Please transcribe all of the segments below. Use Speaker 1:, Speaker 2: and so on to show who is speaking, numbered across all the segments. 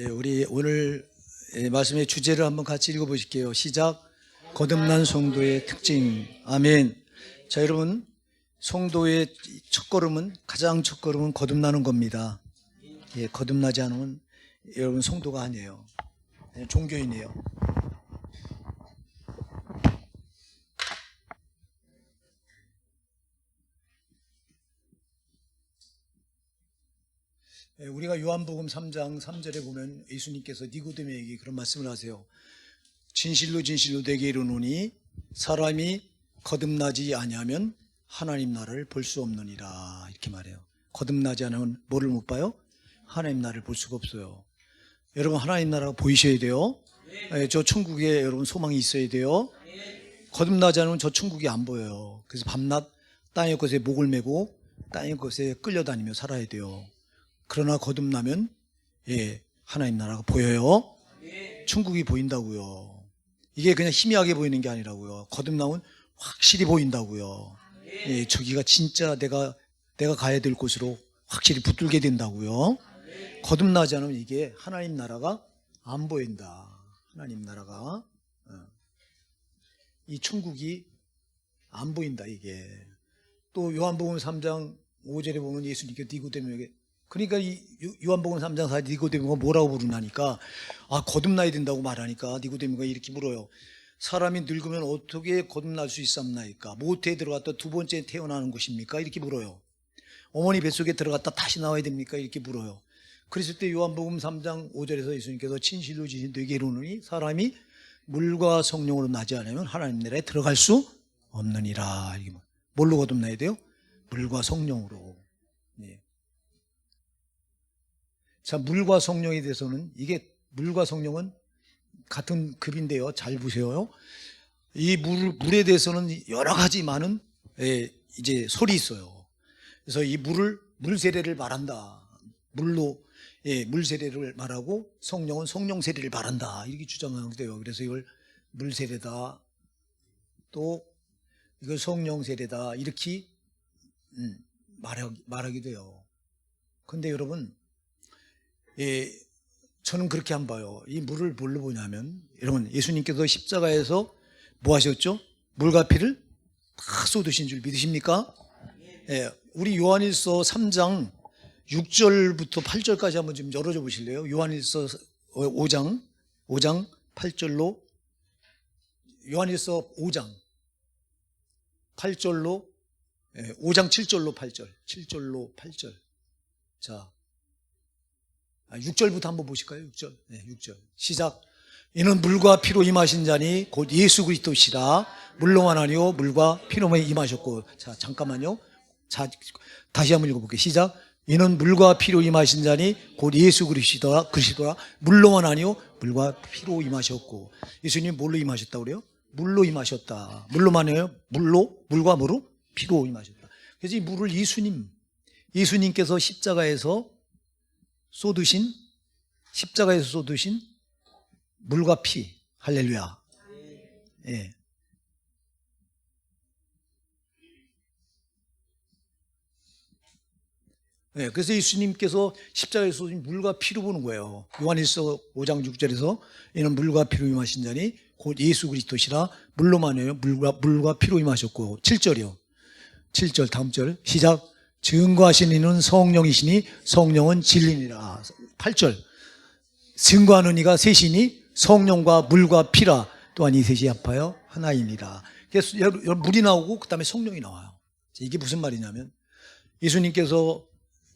Speaker 1: 예, 우리 오늘 말씀의 주제를 한번 같이 읽어보실게요. 시작. 거듭난 성도의 특징. 아멘. 자, 여러분, 성도의 가장 첫 걸음은 거듭나는 겁니다. 예, 거듭나지 않으면 여러분 성도가 아니에요. 종교인이에요. 우리가 요한복음 3장 3절에 보면 예수님께서 니고데모에게 그런 말씀을 하세요. 진실로 진실로 내게 이르노니 사람이 거듭나지 아니하면 하나님 나라를 볼 수 없느니라, 이렇게 말해요. 거듭나지 않으면 뭐를 못 봐요? 하나님 나라를 볼 수가 없어요. 여러분, 하나님 나라가 보이셔야 돼요. 저 천국에 여러분 소망이 있어야 돼요. 거듭나지 않으면 저 천국이 안 보여요. 그래서 밤낮 땅의 것에 목을 메고 땅의 것에 끌려다니며 살아야 돼요. 그러나 거듭나면 하나님 나라가 보여요. 천국이 보인다고요. 이게 그냥 희미하게 보이는 게 아니라고요. 거듭나면 확실히 보인다고요. 저기가 진짜 내가 가야 될 곳으로 확실히 붙들게 된다고요. 거듭나지 않으면 이게 하나님 나라가 안 보인다. 하나님 나라가 이 천국이 안 보인다. 이게 또 요한복음 3장 5절에 보면 예수님께서 니고데모에게, 그러니까 이 요한복음 3장 4절 니고데모가 뭐라고 부르냐니까, 거듭나야 된다고 말하니까 니고데모가 이렇게 물어요. 사람이 늙으면 어떻게 거듭날 수 있습니까? 모태에 들어갔다 두 번째 태어나는 것입니까? 이렇게 물어요. 어머니 뱃속에 들어갔다 다시 나와야 됩니까? 이렇게 물어요. 그랬을 때 요한복음 3장 5절에서 예수님께서 진실로 진실로 내게 이르노니 사람이 물과 성령으로 나지 않으면 하나님 나라에 들어갈 수 없느니라. 뭘로 거듭나야 돼요? 물과 성령으로. 자, 물과 성령에 대해서는, 이게 물과 성령은 같은 급인데요. 잘 보세요. 이 물에 대해서는 여러 가지 많은 이제 설이 있어요. 그래서 이 물 세례를 말한다. 물로 물 세례를 말하고 성령은 성령 세례를 말한다. 이렇게 주장하게 돼요. 그래서 이걸 물 세례다, 또 이걸 성령 세례다, 이렇게 말하게 돼요. 근데 여러분, 저는 그렇게 안 봐요. 이 물을 뭘로 보냐면, 여러분, 예수님께서 십자가에서 뭐 하셨죠? 물과 피를 다 쏟으신 줄 믿으십니까? 우리 요한일서 3장 6절부터 8절까지 한번 좀 열어줘 보실래요? 요한일서 5장 8절로, 요한일서 5장 8절로, 5장 7절로 8절. 자, 6절부터 한번 보실까요? 6절. 6절. 시작. 이는 물과 피로 임하신 자니 곧 예수 그리스도시라. 물로만 아니요 물과 피로만 임하셨고. 자, 잠깐만요. 자, 다시 한번 읽어볼게요. 시작. 이는 물과 피로 임하신 자니 곧 예수 그리스도라. 물로만 아니요 물과 피로 임하셨고. 예수님 뭘로 임하셨다고 그래요? 물로 임하셨다. 물로만 아니요 물과 뭐로? 피로 임하셨다. 그래서 이 물을 예수님께서 십자가에서 쏟으신 물과 피. 할렐루야. 그래서 예수님께서 십자가에서 쏟으신 물과 피로 보는 거예요. 요한일서 5장 6절에서 이는 물과 피로 임하신 자니 곧 예수 그리스도시라. 물로만 해요 물과 피로 임하셨고. 7절이요. 7절 다음 절 시작. 증거하신 이는 성령이시니 성령은 진리니라. 8절 증거하는 이가 셋이니 성령과 물과 피라. 또한 이 셋이 합하여 하나이니라. 그래서 물이 나오고 그 다음에 성령이 나와요. 이게 무슨 말이냐면, 예수님께서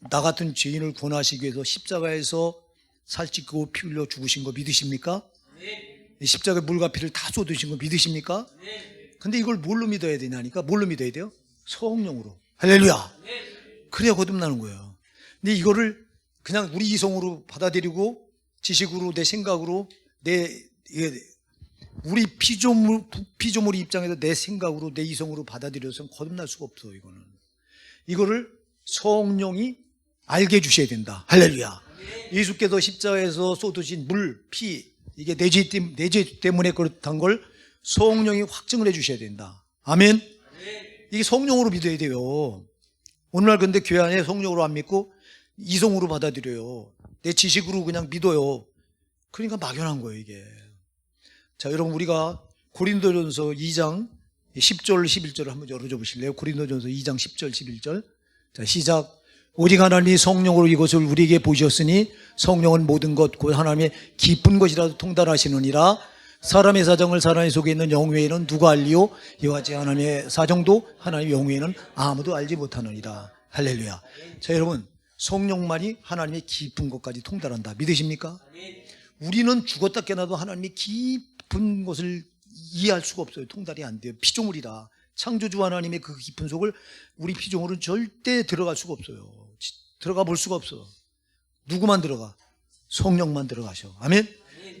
Speaker 1: 나 같은 죄인을 구원하시기 위해서 십자가에서 살찌고 피 흘려 죽으신 거 믿으십니까? 네. 십자가에 물과 피를 다 쏟으신 거 믿으십니까? 네. 근데 이걸 뭘로 믿어야 되냐니까, 뭘로 믿어야 돼요? 성령으로. 할렐루야. 네. 그래야 거듭나는 거예요. 근데 이거를 그냥 우리 이성으로 받아들이고 지식으로, 내 생각으로, 우리 피조물의 입장에서 내 생각으로, 내 이성으로 받아들여서는 거듭날 수가 없어. 이거를 성령이 알게 해주셔야 된다. 할렐루야. 예수께서 십자가에서 쏟으신 물, 피, 이게 내 죄 때문에 그렇단 걸 성령이 확증을 해주셔야 된다. 아멘. 이게 성령으로 믿어야 돼요. 오늘날 근데 교회 안에 성령으로 안 믿고 이성으로 받아들여요. 내 지식으로 그냥 믿어요. 그러니까 막연한 거예요, 이게. 자, 여러분, 우리가 고린도전서 2장 10절, 11절을 한번 열어줘 보실래요? 고린도전서 2장 10절, 11절. 자, 시작. 오직 하나님이 성령으로 이것을 우리에게 보셨으니 성령은 모든 것 곧 하나님의 깊은 것이라도 통달하시느니라. 사람의 사정을 사람의 속에 있는 영외에는 누가 알리요? 이와 같이 하나님의 사정도 하나님의 영외에는 아무도 알지 못하느니라. 할렐루야. 자, 여러분, 성령만이 하나님의 깊은 것까지 통달한다. 믿으십니까? 우리는 죽었다 깨어나도 하나님의 깊은 것을 이해할 수가 없어요. 통달이 안 돼요. 피조물이라. 창조주 하나님의 그 깊은 속을 우리 피조물은 절대 들어갈 수가 없어요. 들어가 볼 수가 없어. 누구만 들어가? 성령만 들어가셔. 아멘.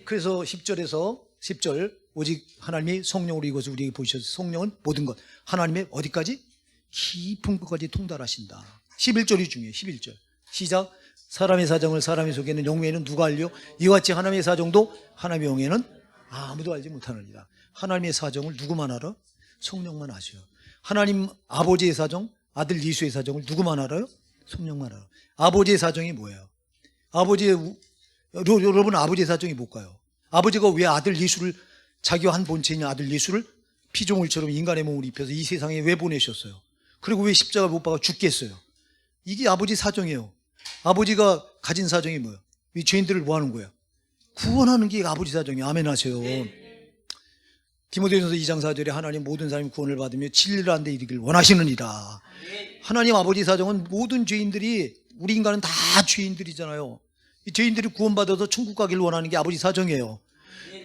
Speaker 1: 그래서 10절 오직 하나님이 성령으로 이것을 우리에게 보이셔서 성령은 모든 것 하나님의 어디까지? 깊은 것까지 통달하신다. 11절이 중요해요. 11절 시작. 사람의 사정을 사람의 속에는 영외에는 누가 알려? 이와 같이 하나님의 사정도 하나님의 영에는 아무도 알지 못하느니라. 하나님의 사정을 누구만 알아? 성령만 아셔요. 하나님 아버지의 사정, 아들 예수의 사정을 누구만 알아요? 성령만 알아요. 아버지의 사정이 뭐예요? 여러분 아버지의 사정이 뭘까요? 아버지가 왜 아들 예수를, 자기와 한 본체인 아들 예수를 피조물처럼 인간의 몸을 입혀서 이 세상에 왜 보내셨어요? 그리고 왜 십자가 못 박아 죽겠어요? 이게 아버지 사정이에요. 아버지가 가진 사정이 뭐예요? 이 죄인들을 뭐 하는 거예요? 구원하는 게 아버지 사정이에요. 아멘 하세요. 디모데전서 2장 4절에 하나님 모든 사람이 구원을 받으며 진리를 한 데 이르기를 원하시느니라. 하나님 아버지 사정은 모든 죄인들이, 우리 인간은 다 죄인들이잖아요. 이 죄인들이 구원받아서 천국 가기를 원하는 게 아버지 사정이에요.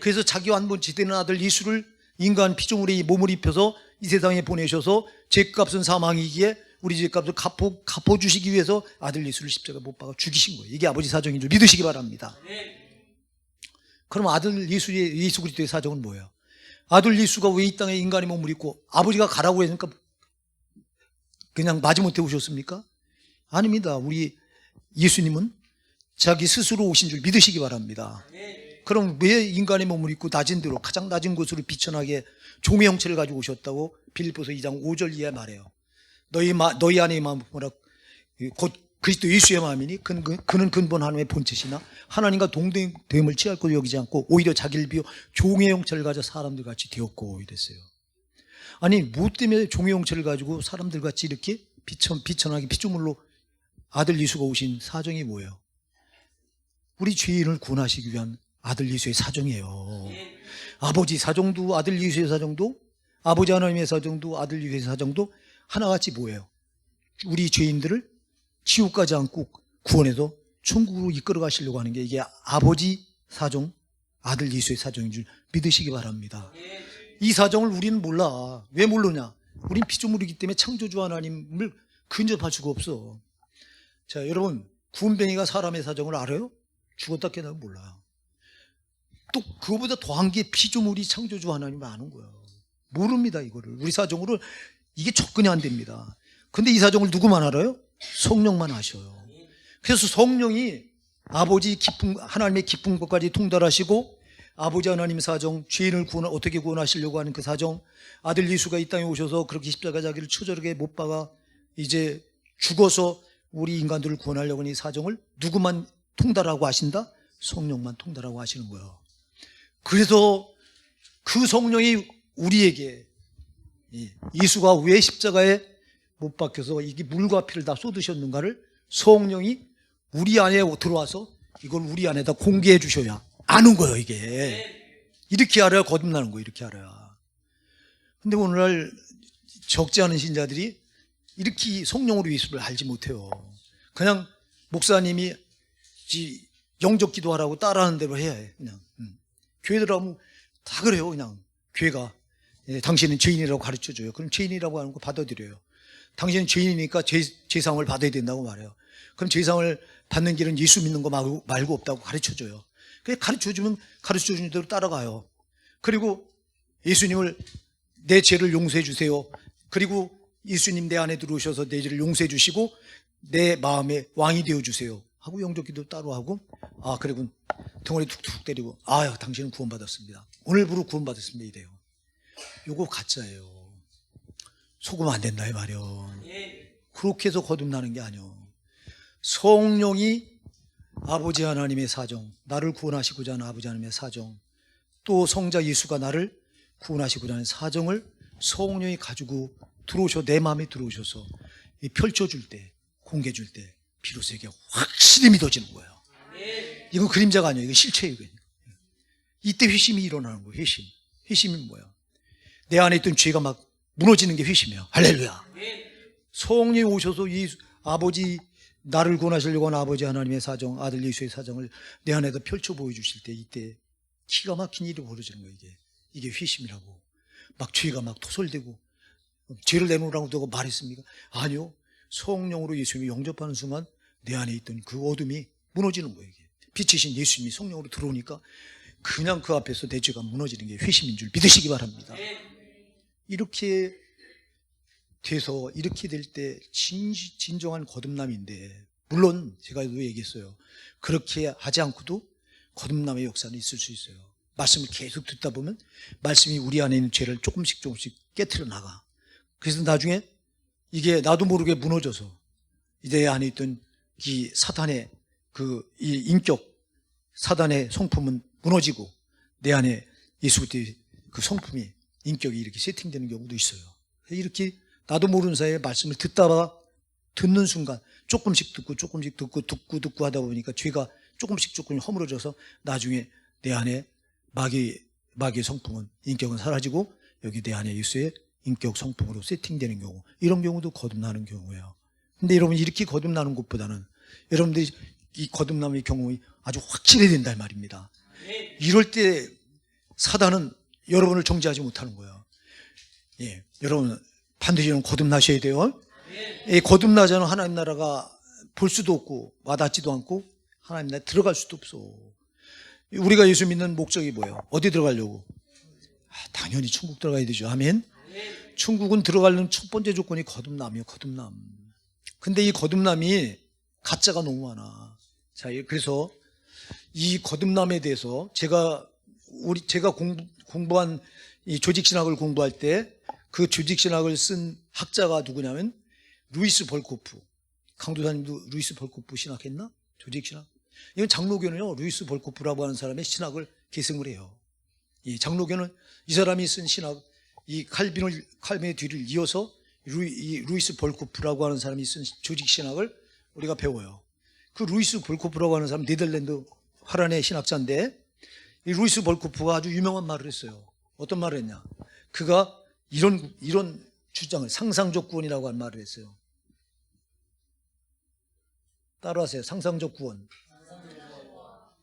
Speaker 1: 그래서 자기 완본체 되는 아들 예수를 인간 피조물의 몸을 입혀서 이 세상에 보내셔서 죄값은 사망이기에 우리 죄값을 갚아주시기 위해서 아들 예수를 십자가에 못 박아 죽이신 거예요. 이게 아버지 사정인 줄 믿으시기 바랍니다. 그럼 아들 예수 그리스도의 사정은 뭐예요? 아들 예수가 왜 이 땅에 인간의 몸을 입고 아버지가 가라고 했으니까 그냥 마지못해 오셨습니까? 아닙니다. 우리 예수님은 자기 스스로 오신 줄 믿으시기 바랍니다. 그럼 왜 인간의 몸을 입고 낮은 데로, 가장 낮은 곳으로 비천하게 종의 형체를 가지고 오셨다고 빌립보서 2장 5절 이하에 말해요. 너희 안의 마음은 곧 그리스도 예수의 마음이니 그는 근본 하나님의 본체시나 하나님과 동등됨을 취할 것을 여기지 않고 오히려 자기를 비워 종의 형체를 가져 사람들 같이 되었고 이랬어요. 아니 뭐 때문에 종의 형체를 가지고 사람들 같이 이렇게 비천하게 피조물로 아들 예수가 오신 사정이 뭐예요? 우리 죄인을 구원하시기 위한 아들 예수의 사정이에요. 아버지 사정도 아들 예수의 사정도, 아버지 하나님의 사정도 아들 예수의 사정도 하나같이 뭐예요? 우리 죄인들을 지옥 가지 않고 구원해서 천국으로 이끌어 가시려고 하는 게 이게 아버지 사정, 아들 예수의 사정인 줄 믿으시기 바랍니다. 이 사정을 우리는 몰라. 왜 모르냐? 우린 피조물이기 때문에 창조주 하나님을 근접할 수가 없어. 자, 여러분 구은뱅이가 사람의 사정을 알아요? 죽었다 깨어나면 몰라요. 또 그거보다 더한 게 피조물이 창조주 하나님을 아는 거예요. 모릅니다. 이거를 우리 사정으로 이게 접근이 안 됩니다. 근데 이 사정을 누구만 알아요? 성령만 아셔요. 그래서 성령이 아버지 하나님의 깊은 것까지 통달하시고 아버지 하나님의 사정, 죄인을 어떻게 구원하시려고 하는 그 사정, 아들 예수가 이 땅에 오셔서 그렇게 십자가 자기를 처절하게 못 박아 이제 죽어서 우리 인간들을 구원하려고 하는 이 사정을 누구만 통달하고 하신다? 성령만 통달하고 하시는 거예요. 그래서 그 성령이 우리에게 예수가 왜 십자가에 못 박혀서 이게 물과 피를 다 쏟으셨는가를 성령이 우리 안에 들어와서 이걸 우리 안에다 공개해 주셔야 아는 거예요. 이게 이렇게 알아야 거듭나는 거예요. 이렇게 알아야. 근데 오늘날 적지 않은 신자들이 이렇게 성령으로 예수를 알지 못해요. 그냥 목사님이 영접 기도하라고 따라하는 대로 해야 해. 그냥 교회들 하면 다 그래요. 그냥 교회가 당신은 죄인이라고 가르쳐줘요. 그럼 죄인이라고 하는 거 받아들여요. 당신은 죄인이니까 죄사함을 받아야 된다고 말해요. 그럼 죄사함을 받는 길은 예수 믿는 거 말고 없다고 가르쳐줘요. 그래서 가르쳐주면 가르쳐주는 대로 따라가요. 그리고 예수님을 내 죄를 용서해 주세요. 그리고 예수님 내 안에 들어오셔서 내 죄를 용서해 주시고 내 마음의 왕이 되어 주세요 하고 영접기도 따로 하고, 그리고 덩어리 툭툭 때리고 당신은 구원받았습니다. 오늘부로 구원받았습니다 이래요. 요거 가짜예요. 속으면 안 된다 이 말이요. 그렇게 해서 거듭나는 게 아니요. 성령이 아버지 하나님의 사정, 나를 구원하시고자 하는 아버지 하나님의 사정, 또 성자 예수가 나를 구원하시고자 하는 사정을 성령이 가지고 들어오셔, 내 마음에 들어오셔서 펼쳐줄 때, 공개해줄 때 비로소 이게 확실히 믿어지는 거예요. 이건 그림자가 아니에요. 이거 실체예요. 이때 회심이 일어나는 거예요. 회심이 뭐야? 내 안에 있던 죄가 막 무너지는 게 회심이야. 할렐루야. 성령이 오셔서 아버지, 나를 구원하시려고 하는 아버지 하나님의 사정, 아들 예수의 사정을 내 안에다 펼쳐 보여주실 때, 이때 기가 막힌 일이 벌어지는 거예요. 이게 회심이라고. 막 죄가 막 토설되고, 죄를 내놓으라고 누가 말했습니까? 아니요. 성령으로 예수님이 영접하는 순간 내 안에 있던 그 어둠이 무너지는 거예요. 이게. 빛이신 예수님이 성령으로 들어오니까 그냥 그 앞에서 내 죄가 무너지는 게 회심인 줄 믿으시기 바랍니다. 이렇게 돼서, 이렇게 될 때 진정한 거듭남인데, 물론 제가도 얘기했어요. 그렇게 하지 않고도 거듭남의 역사는 있을 수 있어요. 말씀을 계속 듣다 보면 말씀이 우리 안에 있는 죄를 조금씩 깨트려 나가. 그래서 나중에 이게 나도 모르게 무너져서 내 안에 있던 이 사탄의 이 인격, 사단의 성품은 무너지고 내 안에 예수 그리스도의 그 성품이, 인격이 이렇게 세팅되는 경우도 있어요. 이렇게 나도 모르는 사이에 말씀을 듣는 순간 조금씩 듣고 하다 보니까 죄가 조금씩 허물어져서 나중에 내 안에 마귀의 성품은, 인격은 사라지고 여기 내 안에 예수의 인격 성품으로 세팅되는 경우, 이런 경우도 거듭나는 경우예요. 근데 여러분, 이렇게 거듭나는 것보다는 여러분들이 이 거듭남의 경험이 아주 확실해야 된다 말입니다. 이럴 때 사단은 여러분을 정죄하지 못하는 거예요. 예, 여러분 반드시 거듭나셔야 돼요. 예, 거듭나지 않으면 하나님 나라가 볼 수도 없고 와닿지도 않고 하나님 나라에 들어갈 수도 없어. 우리가 예수 믿는 목적이 뭐예요? 어디 들어가려고? 당연히 천국 들어가야 되죠. 아멘. 천국은 들어가려는 첫 번째 조건이 거듭남이에요. 거듭남. 근데 이 거듭남이 가짜가 너무 많아. 자, 그래서 이 거듭남에 대해서 제가 공부한 이 조직신학을 공부할 때 그 조직신학을 쓴 학자가 누구냐면 루이스 벌코프. 강도사님도 루이스 벌코프 신학했나? 조직신학. 이건 장로교는요, 루이스 벌코프라고 하는 사람의 신학을 계승을 해요. 이 장로교는 이 사람이 쓴 신학, 이 칼빈의 뒤를 이어서 루이스 벌코프라고 하는 사람이 쓴 조직신학을 우리가 배워요. 그 루이스 벌코프라고 하는 사람 네덜란드 화란의 신학자인데, 이 루이스 벌코프가 아주 유명한 말을 했어요. 어떤 말을 했냐? 그가 이런 주장을, 상상적 구원이라고 하는 말을 했어요. 따라하세요. 상상적 구원.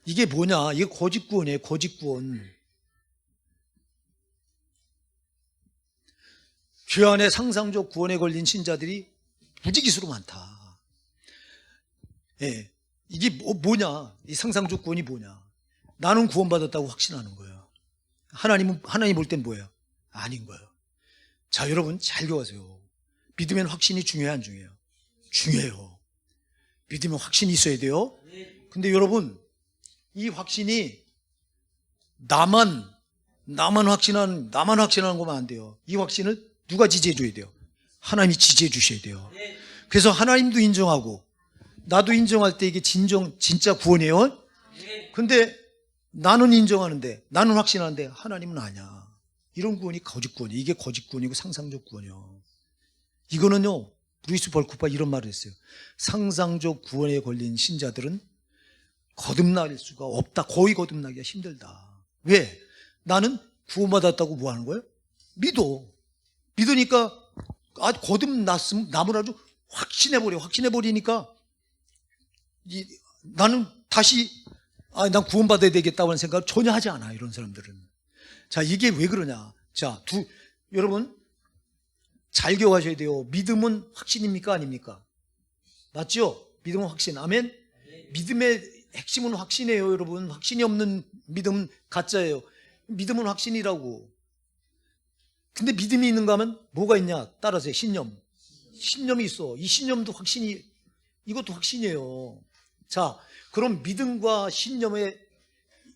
Speaker 1: 이게 뭐냐? 이게 거짓 구원이에요. 거짓 구원. 죄 안에 상상적 구원에 걸린 신자들이 무지기수로 많다. 예, 이게 뭐냐? 이 상상적 구원이 뭐냐? 나는 구원받았다고 확신하는 거예요. 하나님 볼 땐 뭐예요? 아닌 거예요. 자, 여러분 잘 교하세요. 믿으면 확신이 중요해요, 안 중요해요? 중요해요. 믿으면 확신이 있어야 돼요. 근데 여러분, 이 확신이 나만 확신하는 것만 안 돼요. 이 확신을 누가 지지해 줘야 돼요? 하나님이 지지해 주셔야 돼요. 그래서 하나님도 인정하고 나도 인정할 때 이게 진짜 구원이에요. 근데 나는 인정하는데, 나는 확신하는데 하나님은 아니야. 이런 구원이 거짓 구원이에요. 이게 거짓 구원이고 상상적 구원이요. 이거는요, 루이스 벌코프가 이런 말을 했어요. 상상적 구원에 걸린 신자들은 거듭날 수가 없다. 거의 거듭나기가 힘들다. 왜? 나는 구원받았다고 뭐 하는 거예요? 믿으니까 거듭났으면 남을 아주 확신해버리니까 나는 다시 난 구원받아야 되겠다고 하는 생각을 전혀 하지 않아. 이런 사람들은. 자, 이게 왜 그러냐? 자, 여러분 잘 기억하셔야 돼요. 믿음은 확신입니까? 아닙니까? 맞죠? 믿음은 확신. 아멘? 믿음의 핵심은 확신이에요. 여러분, 확신이 없는 믿음은 가짜예요. 믿음은 확신이라고. 근데 믿음이 있는가 하면 뭐가 있냐? 따라서 신념이 있어. 이 신념도 이것도 확신이에요. 자, 그럼 믿음과 신념의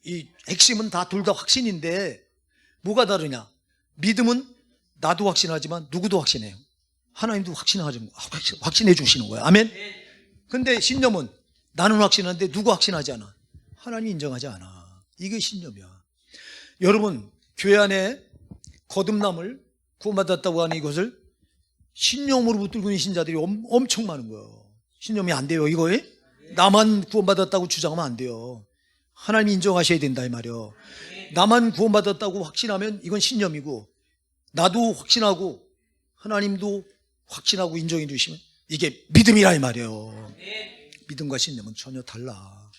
Speaker 1: 이 핵심은 둘 다 확신인데 뭐가 다르냐? 믿음은 나도 확신하지만 누구도 확신해요. 하나님도 확신해 주시는 거예요. 아멘? 근데 신념은 나는 확신하는데 누구 확신하지 않아? 하나님이 인정하지 않아. 이게 신념이야. 여러분, 교회 안에 거듭남을 구원받았다고 하는 이것을 신념으로 붙들고 있는 신자들이 엄청 많은 거예요. 신념이 안 돼요, 이거에? 나만 구원받았다고 주장하면 안 돼요. 하나님이 인정하셔야 된다, 이 말이요. 나만 구원받았다고 확신하면 이건 신념이고, 나도 확신하고 하나님도 확신하고 인정해 주시면 이게 믿음이라 이 말이에요. 믿음과 신념은 전혀 달라.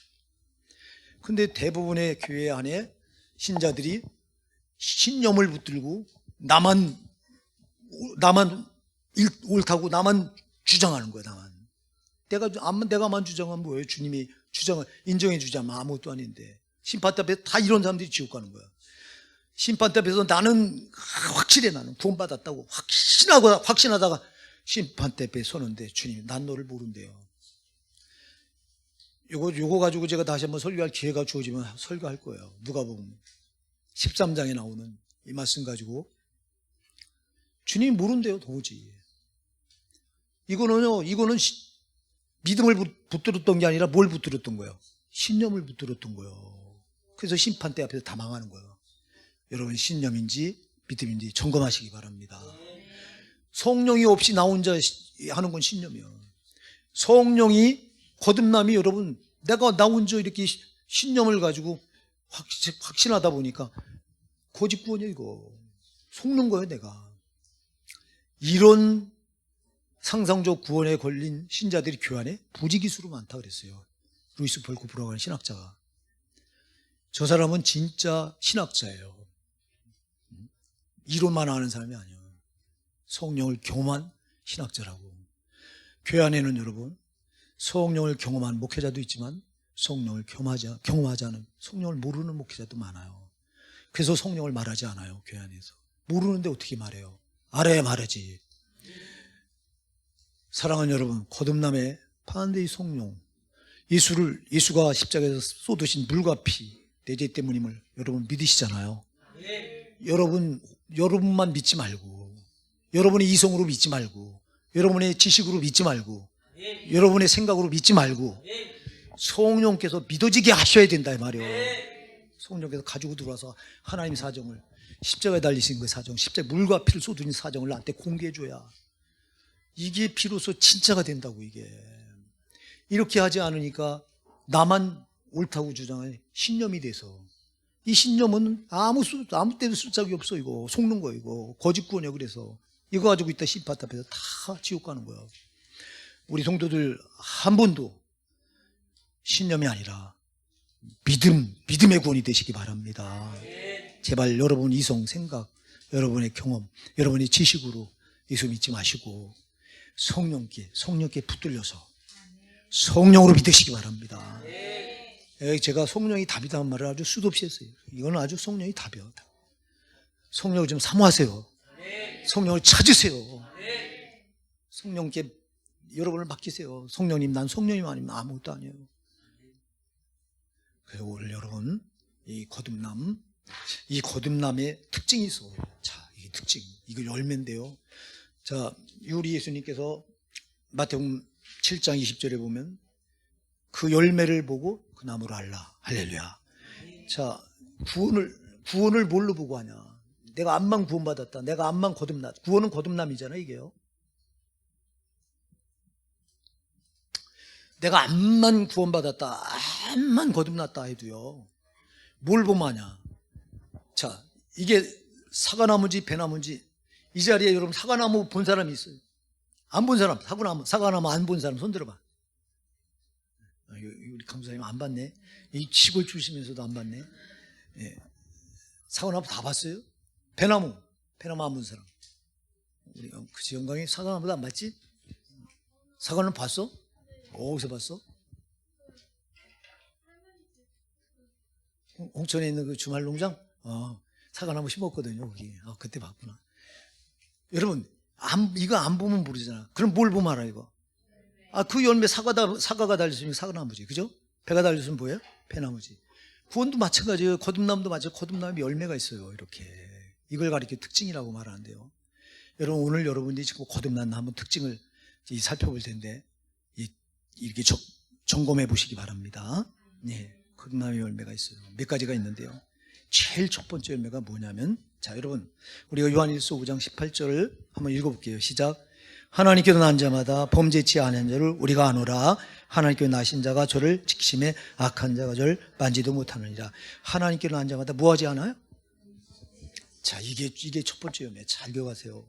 Speaker 1: 근데 대부분의 교회 안에 신자들이 신념을 붙들고 나만 옳다고 나만 주장하는 거야. 내가만 주장하면 뭐예요? 주님이 주장을 인정해 주자면 아무것도 아닌데, 심판대 앞에서 다 이런 사람들이 지옥 가는 거야. 심판대 앞에서 나는 확실해, 나는 구원받았다고 확신하다가 심판대 앞에 서는데 주님이 난 너를 모른대요. 요거 가지고 제가 다시 한번 설교할 기회가 주어지면 설교할 거예요. 누가복음 13장에 나오는 이 말씀 가지고 주님이 모른대요, 도무지. 이거는 믿음을 붙들었던 게 아니라 뭘 붙들었던 거예요? 신념을 붙들었던 거예요. 그래서 심판대 앞에서 다 망하는 거예요. 여러분, 신념인지 믿음인지 점검하시기 바랍니다. 성령이 없이 나 혼자 하는 건 신념이에요. 성령이 거듭남이 여러분, 내가 나 혼자 이렇게 신념을 가지고 확신하다 보니까 거짓 구원이에요. 이거 속는 거예요, 내가. 이런 상상적 구원에 걸린 신자들이 교회 안에 부지기수로 많다 그랬어요. 루이스 볼코프라고 하는 신학자가. 저 사람은 진짜 신학자예요. 이론만 아는 사람이 아니에요. 성령을 경험한 신학자라고. 교회 안에는 여러분, 성령을 경험한 목회자도 있지만 성령을 경험하지 않은, 성령을 모르는 목회자도 많아요. 그래서 성령을 말하지 않아요, 교회 안에서. 모르는데 어떻게 말해요? 알아야 말하지. 사랑하는 여러분, 거듭남의 반대의 성령, 예수가 십자가에서 쏟으신 물과 피, 내 죄 때문임을 여러분 믿으시잖아요. 여러분만 믿지 말고, 여러분의 이성으로 믿지 말고, 여러분의 지식으로 믿지 말고, 여러분의 생각으로 믿지 말고, 성령께서 믿어지게 하셔야 된다 이 말이에요. 성령께서 가지고 들어와서 하나님 사정을, 십자가에 달리신 그 사정, 십자가에 물과 피를 쏟으신 사정을 나한테 공개해줘야 이게 비로소 진짜가 된다고. 이게 이렇게 하지 않으니까 나만 옳다고 주장해 신념이 돼서, 이 신념은 아무 때도 쓸 적이 없어. 이거 속는 거예요. 이거 거짓구원이야. 그래서 이거 가지고 있다 심판 앞에서 다 지옥 가는 거야. 우리 성도들 한 번도 신념이 아니라 믿음의 구원이 되시기 바랍니다. 제발 여러분 이성, 생각, 여러분의 경험, 여러분의 지식으로 예수 믿지 마시고 성령께 붙들려서 성령으로 믿으시기 바랍니다. 제가 성령이 답이라는 말을 아주 수도 없이 했어요. 이거는 아주 성령이 답이에요. 성령을 좀 사모하세요. 성령을 찾으세요. 성령께 여러분을 맡기세요. 성령님, 난 성령님 아니면 아무것도 아니에요. 그리고 오늘 여러분, 이 거듭남의 특징이 있어요. 자, 이 특징, 이거 열매인데요. 자, 우리 예수님께서 마태복음 7장 20절에 보면 그 열매를 보고 그 나무를 알라. 할렐루야. 자, 구원을 뭘로 보고 하냐? 내가 암만 구원받았다. 내가 암만 거듭났다. 구원은 거듭남이잖아, 이게요. 내가 암만 구원받았다, 암만 거듭났다 해도요, 뭘 보면 하냐? 자, 이게 사과나무인지 배나무인지, 이 자리에 여러분 사과나무 본 사람이 있어요? 안 본 사람, 사과나무 안 본 사람 손 들어봐. 우리 강사님 안 봤네. 이 시골 출시면서도 안 봤네. 예. 사과나무 다 봤어요? 배나무 안 본 사람. 우리 그치, 영광이 사과나무도 안 봤지? 사과는 봤어? 어디서 봤어? 홍천에 있는 그 주말농장? 사과나무 심었거든요, 거기. 그때 봤구나. 여러분, 이거 안 보면 모르잖아. 그럼 뭘 보면 알아, 이거? 그 열매 사과가 달렸으면 사과나무지. 그죠? 배가 달렸으면 뭐예요? 배나무지. 구원도 마찬가지예요. 거듭남도 마찬가지예요. 거듭남에 열매가 있어요, 이렇게. 이걸 가리켜 특징이라고 말하는데요. 여러분, 오늘 여러분들이 지금 거듭난 한번 특징을 살펴볼 텐데, 이렇게 점검해 보시기 바랍니다. 예, 거듭남의 열매가 있어요. 몇 가지가 있는데요. 제일 첫 번째 열매가 뭐냐면, 자, 여러분, 우리가 요한일서 5장 18절을 한번 읽어볼게요. 시작. 하나님께로 난 자마다 범죄치 않은 자를 우리가 아노라. 하나님께로 나신 자가 저를 지키심에 악한 자가 저를 만지도 못하느니라. 하나님께로 난 자마다 뭐하지 않아요? 자, 이게 첫 번째 열매. 잘 기억하세요.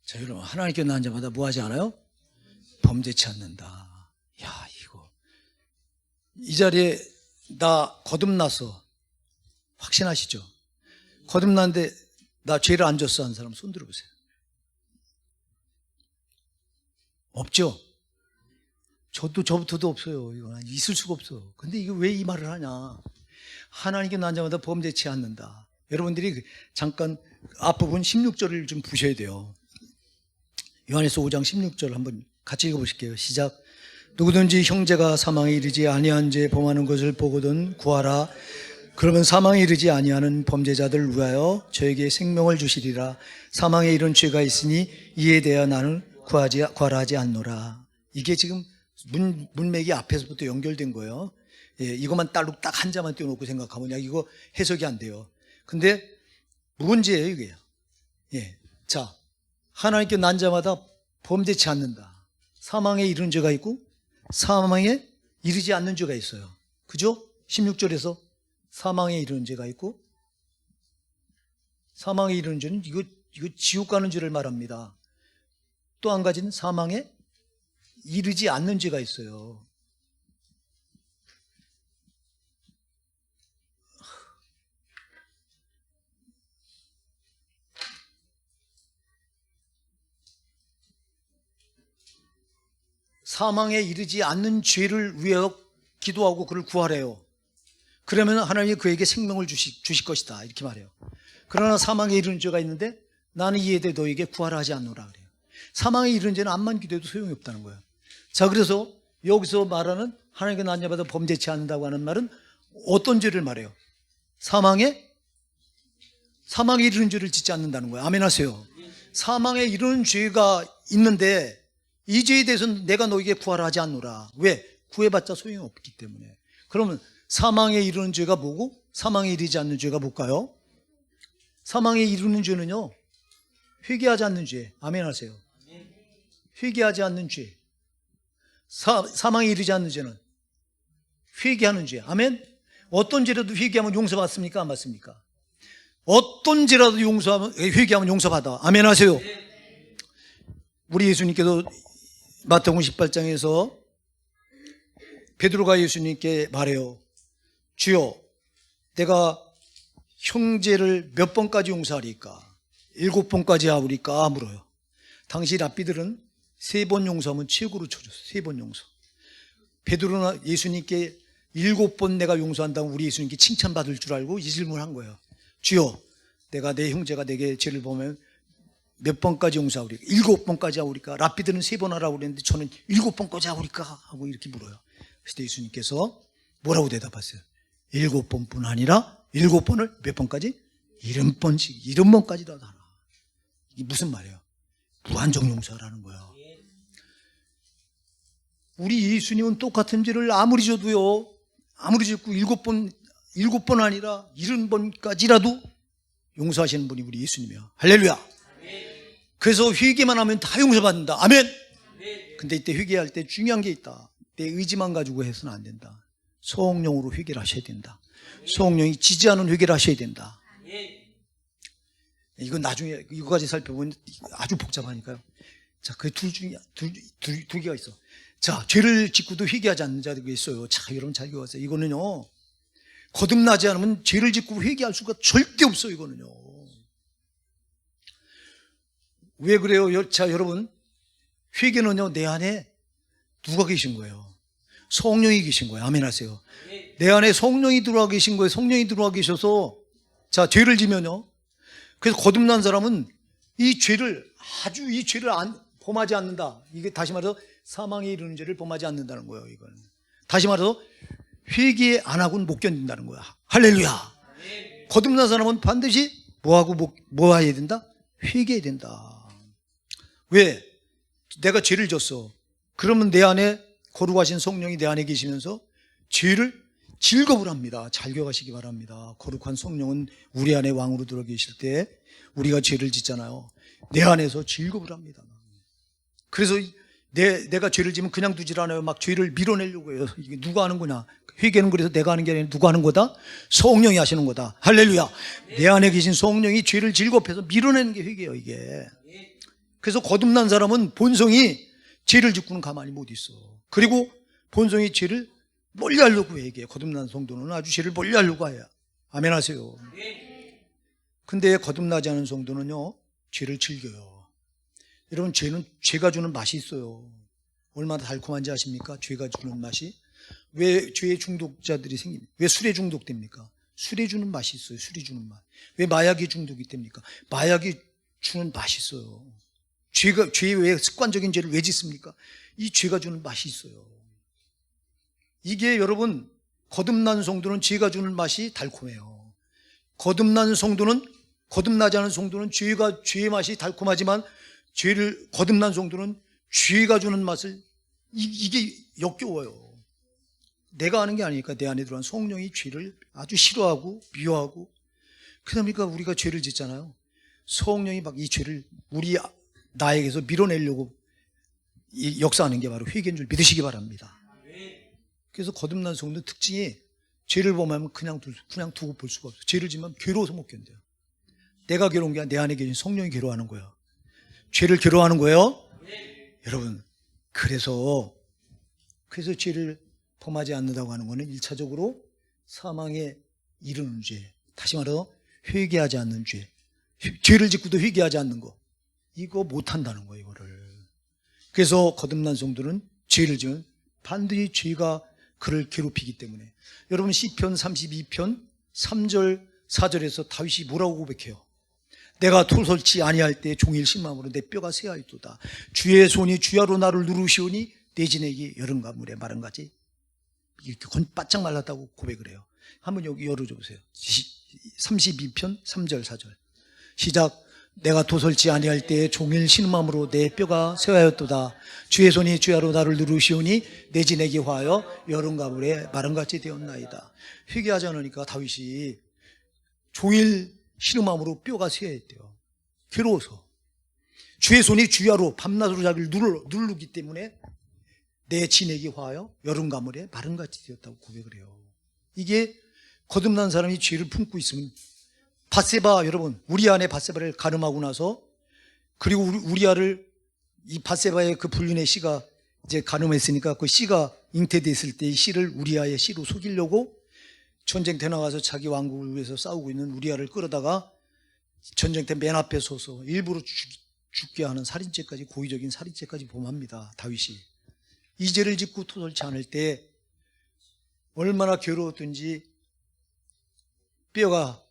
Speaker 1: 자, 여러분, 하나님께 난 자마다 뭐 하지 않아요? 범죄치 않는다. 야, 이거. 이 자리에 나 거듭나서 확신하시죠? 거듭났는데 나 죄를 안 졌어 하는 사람 손 들어보세요. 없죠? 저부터도 없어요. 이거 있을 수가 없어. 근데 이거 왜 이 말을 하냐? 하나님께 난 자마다 범죄치 않는다. 여러분들이 잠깐 앞부분 16절을 좀 보셔야 돼요. 요한일서 5장 16절 한번 같이 읽어보실게요. 시작. 누구든지 형제가 사망에 이르지 아니한 죄 범하는 것을 보거든 구하라. 그러면 사망에 이르지 아니하는 범죄자들을 위하여 저에게 생명을 주시리라. 사망에 이른 죄가 있으니 이에 대하여 나는 구하라 하지 않노라. 이게 지금 문맥이 앞에서부터 연결된 거예요. 예, 이것만 딱 한 자만 띄워놓고 생각하면 이거 해석이 안 돼요. 근데 문제예요, 이게요. 예, 자, 하나님께 난 자마다 범죄치 않는다. 사망에 이른 죄가 있고 사망에 이르지 않는 죄가 있어요. 그죠? 16절에서 사망에 이르는 죄가 있고 사망에 이르는 죄는 이거 지옥 가는 죄를 말합니다. 또 한 가지는 사망에 이르지 않는 죄가 있어요. 사망에 이르지 않는 죄를 위하여 기도하고 그를 구하래요. 그러면 하나님이 그에게 생명을 주실 것이다 이렇게 말해요. 그러나 사망에 이르는 죄가 있는데 나는 이에 대해 너에게 구하라 하지 않노라 그래요. 사망에 이르는 죄는 암만 기도해도 소용이 없다는 거예요. 자, 그래서 여기서 말하는 하나님께 난 자마다 범죄치 않는다고 하는 말은 어떤 죄를 말해요? 사망에 이르는 죄를 짓지 않는다는 거예요. 아멘 하세요. 사망에 이르는 죄가 있는데 이 죄에 대해서는 내가 너에게 구하라 하지 않노라. 왜? 구해봤자 소용이 없기 때문에. 그러면 사망에 이르는 죄가 뭐고 사망에 이르지 않는 죄가 뭘까요? 사망에 이르는 죄는요, 회개하지 않는 죄. 아멘 하세요. 회개하지 않는 죄. 사망에 이르지 않는 죄는 회개하는 죄. 아멘. 어떤 죄라도 회개하면 용서받습니까? 안 받습니까? 어떤 죄라도 회개하면 용서받아. 아멘 하세요. 우리 예수님께서 마태복음 18장에서 베드로가 예수님께 말해요. 주여, 내가 형제를 몇 번까지 용서하리까? 7번까지 하리까? 물어요. 당시 랍비들은 3번 용서하면 최고로 쳐줬어요. 3번 용서. 베드로는 예수님께 7번 내가 용서한다면 우리 예수님께 칭찬받을 줄 알고 이 질문을 한 거예요. 주여, 내가 내 형제가 내게 죄를 보면 몇 번까지 용서하오리까? 7번까지 하오리까? 랍비들은 3번 하라고 그랬는데 저는 7번까지 하오리까? 하고 이렇게 물어요. 그래서 예수님께서 뭐라고 대답하세요? 7번뿐 아니라 7번을 몇 번까지? 70번씩, 70번까지도 하라. 이게 무슨 말이에요? 무한정 용서라는 거예요. 우리 예수님은 똑같은 죄를 아무리 져도요, 아무리 짓고 7번 아니라 70번까지라도 용서하시는 분이 우리 예수님이에요. 할렐루야. 그래서 회개만 하면 다 용서받는다. 아멘. 근데 이때 회개할 때 중요한 게 있다. 내 의지만 가지고 해서는 안 된다. 성령으로 회개를 하셔야 된다. 성령이 지지하는 회개를 하셔야 된다. 이건 나중에 이거까지 살펴보면 아주 복잡하니까요. 자, 그 둘 중에 두 개가 있어. 자, 죄를 짓고도 회개하지 않는 자들이 있어요. 자, 여러분 잘 기억하세요. 이거는요, 거듭나지 않으면 죄를 짓고 회개할 수가 절대 없어요. 이거는요. 왜 그래요? 자, 여러분, 회개는요, 내 안에 누가 계신 거예요? 성령이 계신 거예요. 아멘 하세요. 내 안에 성령이 들어와 계신 거예요. 성령이 들어와 계셔서, 자, 죄를 지면요, 그래서 거듭난 사람은 이 죄를 범하지 않는다. 이게 다시 말해서 사망에 이르는 죄를 범하지 않는다는 거예요. 이건 다시 말해서 회개 안 하고는 못 견딘다는 거야. 할렐루야. 거듭난 사람은 반드시 뭐 해야 된다? 회개해야 된다. 왜? 내가 죄를 졌어. 그러면 내 안에 거룩하신 성령이 내 안에 계시면서 죄를 즐겁을 합니다. 잘 기억하시기 바랍니다. 거룩한 성령은 우리 안에 왕으로 들어 계실 때 우리가 죄를 짓잖아요. 내 안에서 즐겁을 합니다. 그래서 내가 죄를 지면 그냥 두질 않아요. 막 죄를 밀어내려고 해요. 이게 누가 하는 거냐? 회개는 그래서 내가 하는 게 아니라 누가 하는 거다? 성령이 하시는 거다. 할렐루야. 내 안에 계신 성령이 죄를 즐겁해서 밀어내는 게 회개예요, 이게. 그래서 거듭난 사람은 본성이 죄를 짓고는 가만히 못 있어. 그리고 본성이 죄를 멀리하려고 회개해. 거듭난 성도는 아주 죄를 멀리하려고 해요. 아멘 하세요. 근데 거듭나지 않은 성도는요, 죄를 즐겨요. 여러분, 죄가 주는 맛이 있어요. 얼마나 달콤한지 아십니까? 죄가 주는 맛이. 왜 죄의 중독자들이 생깁니까? 왜 술에 중독됩니까? 술에 주는 맛이 있어요. 술이 주는 맛. 왜 마약이 중독이 됩니까? 마약이 주는 맛이 있어요. 죄 왜 습관적인 죄를 왜 짓습니까? 이 죄가 주는 맛이 있어요. 이게 여러분, 거듭난 성도는 죄가 주는 맛이 달콤해요. 거듭나지 않은 성도는 죄의 맛이 달콤하지만 거듭난 성도는 죄가 주는 맛을 이게 역겨워요. 내가 하는 게 아니니까 내 안에 들어간 성령이 죄를 아주 싫어하고 미워하고, 그러니까 우리가 죄를 짓잖아요. 성령이 막 이 죄를 나에게서 밀어내려고 역사하는 게 바로 회개인 줄 믿으시기 바랍니다. 그래서 거듭난 성도의 특징이 죄를 범하면 그냥 두고 볼 수가 없어요. 죄를 지면 괴로워서 못 견뎌요. 내가 괴로운 게 아니라 내 안에 계신 성령이 괴로워하는 거예요. 죄를 괴로워하는 거예요. 여러분, 그래서 죄를 범하지 않는다고 하는 것은 1차적으로 사망에 이르는 죄, 다시 말해서 회개하지 않는 죄, 죄를 짓고도 회개하지 않는 거, 이거 못한다는 거예요. 이거를. 그래서 거듭난 성도는 죄를 지면 반드시 죄가 그를 괴롭히기 때문에, 여러분 시편 32편 3절 4절에서 다윗이 뭐라고 고백해요? 내가 토설치 아니할 때 종일 심함으로 내 뼈가 쇠하였도다. 주의 손이 주야로 나를 누르시오니 내 진액이 여름과 물에 마른 같이 바짝 말랐다고 고백을 해요. 한번 여기 열어줘 보세요. 32편 3절 4절 시작. 내가 도설치 아니할 때 종일 신음함으로 내 뼈가 쇠하였도다. 주의 손이 주야로 나를 누르시오니 내 진액이 화하여 여름과 물에 마른같이 되었나이다. 회개하지 않으니까 다윗이 종일 신음함으로 뼈가 쇠했대요. 괴로워서. 주의 손이 주야로 밤낮으로 자기를 누르기 때문에 내 진액이 화하여 여름과 물에 마른같이 되었다고 고백을 해요. 이게 거듭난 사람이 죄를 품고 있으면, 밧세바, 여러분, 우리아의 밧세바를 가늠하고 나서, 그리고 우리아를, 이 밧세바의 그 불륜의 씨가 이제 가늠했으니까 그 씨가 잉태됐을 때 이 씨를 우리아의 씨로 속이려고 전쟁터에 나가서 자기 왕국을 위해서 싸우고 있는 우리아를 끌어다가 전쟁터 맨 앞에 서서 일부러 죽게 하는 살인죄까지, 고의적인 살인죄까지 범합니다. 다윗이. 이 죄를 짓고 토설치 않을 때 얼마나 괴로웠든지 뼈가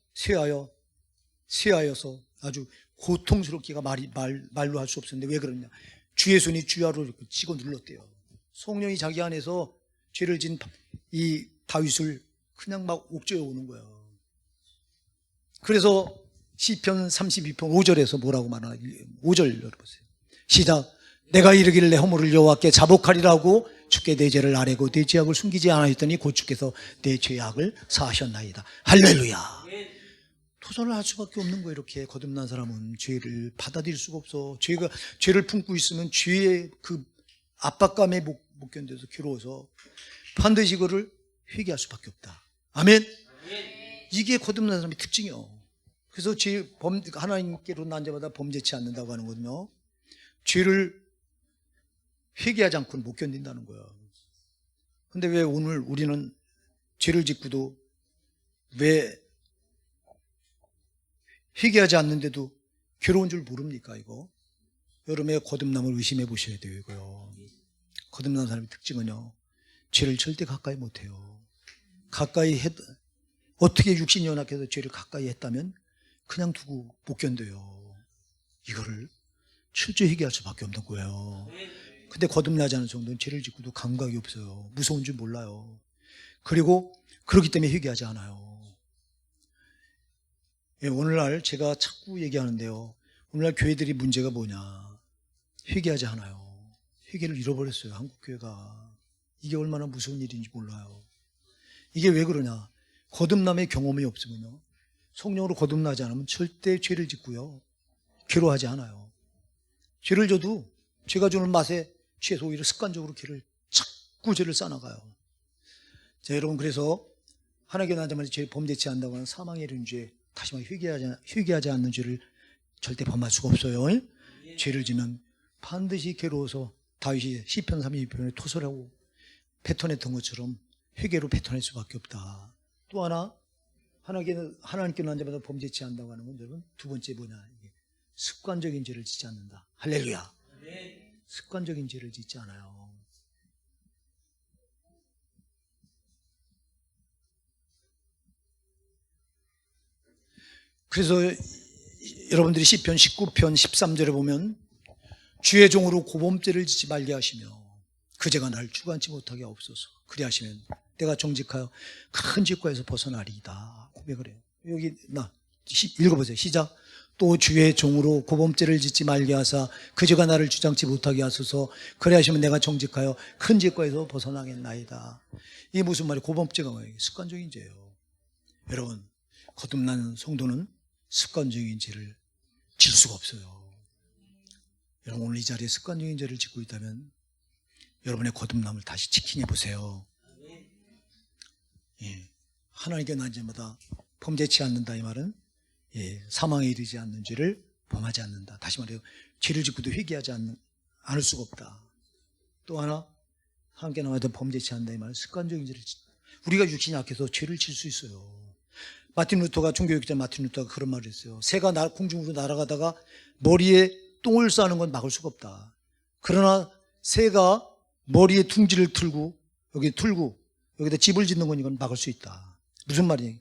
Speaker 1: 쇠하여서 아주 고통스럽기가 말로 할 수 없었는데, 왜 그러냐? 주의 손이 주야로 이렇게 찍어 눌렀대요. 성령이 자기 안에서 죄를 진 이 다윗을 그냥 막 옥죄어 오는 거예요. 그래서 시편 32편 5절에서 뭐라고 말하나? 5절 열어보세요. 시작. 내가 이르기를 내 허물을 여호와께 자복하리라 하고 주께 내 죄를 아뢰고 내 죄악을 숨기지 않았더니 곧 주께서 내 죄악을 사하셨나이다. 할렐루야. 토설을 할 수밖에 없는 거예요. 이렇게 거듭난 사람은 죄를 받아들일 수가 없어. 죄를 품고 있으면 죄의 그 압박감에 못 견뎌서 괴로워서 반드시 그거를 회개할 수밖에 없다. 아멘. 이게 거듭난 사람의 특징이요. 그래서 하나님께로 난 자마다 범죄치 않는다고 하는 거거든요. 죄를 회개하지 않고는 못 견딘다는 거예요. 근데 왜 오늘 우리는 죄를 짓고도 왜 회개하지 않는데도 괴로운 줄 모릅니까, 이거? 여러분의 거듭남을 의심해 보셔야 돼요, 이거요. 거듭난 사람의 특징은요, 죄를 절대 가까이 못 해요. 어떻게 육신이 연약해서 죄를 가까이 했다면 그냥 두고 못 견뎌요. 이거를 철저히 회개할 수밖에 없는 거예요. 근데 거듭나지 않은 정도는 죄를 짓고도 감각이 없어요. 무서운 줄 몰라요. 그리고 그렇기 때문에 회개하지 않아요. 예, 오늘날 제가 자꾸 얘기하는데요, 오늘날 교회들이 문제가 뭐냐, 회개하지 않아요. 회개를 잃어버렸어요, 한국교회가. 이게 얼마나 무서운 일인지 몰라요. 이게 왜 그러냐, 거듭남의 경험이 없으면요, 성령으로 거듭나지 않으면 절대 죄를 짓고요, 괴로워하지 않아요. 죄를 져도 죄가 주는 맛에 취해서 오히려 습관적으로 자꾸 죄를 쌓아나가요. 자, 여러분, 그래서 하나님께 난 자마다 죄 범죄치 않는다고 하는 사망에 이르는 죄, 다시 말해 회개하지 않는 죄를 절대 범할 수가 없어요. 죄를 지면 반드시 괴로워서 다윗이 시편 32편에 토설하고 뱉어냈던 것처럼 회개로 뱉어낼 수밖에 없다. 또 하나, 하나님께 난 자마다 범죄치 않는다고 하는 건 여러분, 두 번째 뭐냐, 습관적인 죄를 짓지 않는다. 할렐루야. 습관적인 죄를 짓지 않아요. 그래서 여러분들이 시편 19편 13절에 보면, 주의 종으로 고범죄를 짓지 말게 하시며 그 죄가 나를 주관치 못하게 하옵소서. 그리하시면 내가 정직하여 큰 죄과에서 벗어나리이다 고백을 해요. 여기 읽어보세요. 시작. 또 주의 종으로 고범죄를 짓지 말게 하사 그 죄가 나를 주장치 못하게 하소서. 그리하시면 내가 정직하여 큰 죄과에서 벗어나겠나이다. 이게 무슨 말이에요? 고범죄가 뭐예요? 습관적인 죄예요. 여러분, 거듭난 성도는 습관적인 죄를 질 수가 없어요. 여러분, 오늘 이 자리에 습관적인 죄를 짓고 있다면 여러분의 거듭남을 다시 지키해 보세요. 예, 하나님께 난 자마다 범죄치 않는다, 이 말은 사망에 이르지 않는 죄를 범하지 않는다. 다시 말해요, 죄를 짓고도 회개하지 않을 수가 없다. 또 하나, 하나님께 난 자마다 범죄치 않는다, 이 말은 습관적인 죄를 우리가 육신이 약해서 죄를 질 수 있어요. 종교개혁자 마틴 루터가 그런 말을 했어요. 새가 공중으로 날아가다가 머리에 똥을 싸는 건 막을 수가 없다. 그러나 새가 머리에 둥지를 틀고 여기다 집을 짓는 건 이건 막을 수 있다. 무슨 말이에요?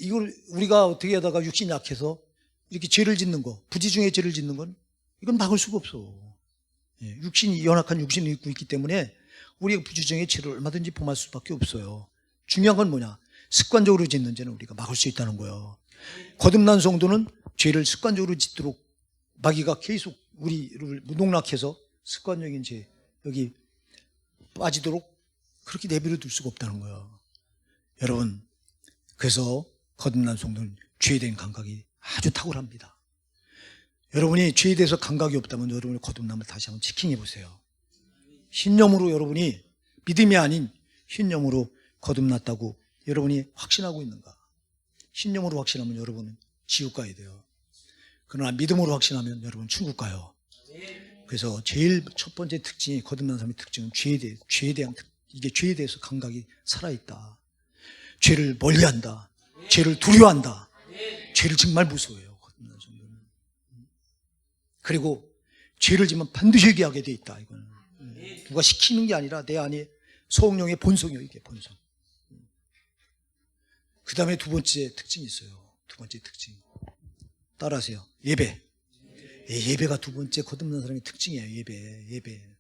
Speaker 1: 이걸 우리가 어떻게 하다가 육신이 약해서 이렇게 죄를 짓는 거, 부지 중에 죄를 짓는 건 이건 막을 수가 없어. 육신이 연약한 육신을 입고 있기 때문에 우리가 부지 중에 죄를 얼마든지 범할 수밖에 없어요. 중요한 건 뭐냐? 습관적으로 짓는 죄는 우리가 막을 수 있다는 거예요. 거듭난 성도는 죄를 습관적으로 짓도록 마귀가 계속 우리를 무농락해서 습관적인 죄, 여기 빠지도록 그렇게 내버려 둘 수가 없다는 거예요. 여러분, 그래서 거듭난 성도는 죄에 대한 감각이 아주 탁월합니다. 여러분이 죄에 대해서 감각이 없다면 여러분의 거듭남을 다시 한번 체킹해 보세요. 신념으로 여러분이, 믿음이 아닌 신념으로 거듭났다고 여러분이 확신하고 있는가? 신념으로 확신하면 여러분은 지옥 가야 돼요. 그러나 믿음으로 확신하면 여러분 천국 가요. 그래서 제일 첫 번째 특징이, 거듭난 사람의 특징은 이게 죄에 대해서 감각이 살아있다. 죄를 멀리한다. 죄를 두려워한다. 죄를 정말 무서워해요, 거듭난 성도는. 그리고 죄를 지면 반드시 회개하게 돼 있다. 이거는 누가 시키는 게 아니라 내 안에 성령의 본성이에요. 이게 본성. 그 다음에 두 번째 특징이 있어요. 두 번째 특징 따라하세요. 예배. 예배가 두 번째 거듭난 사람의 특징이에요. 예배.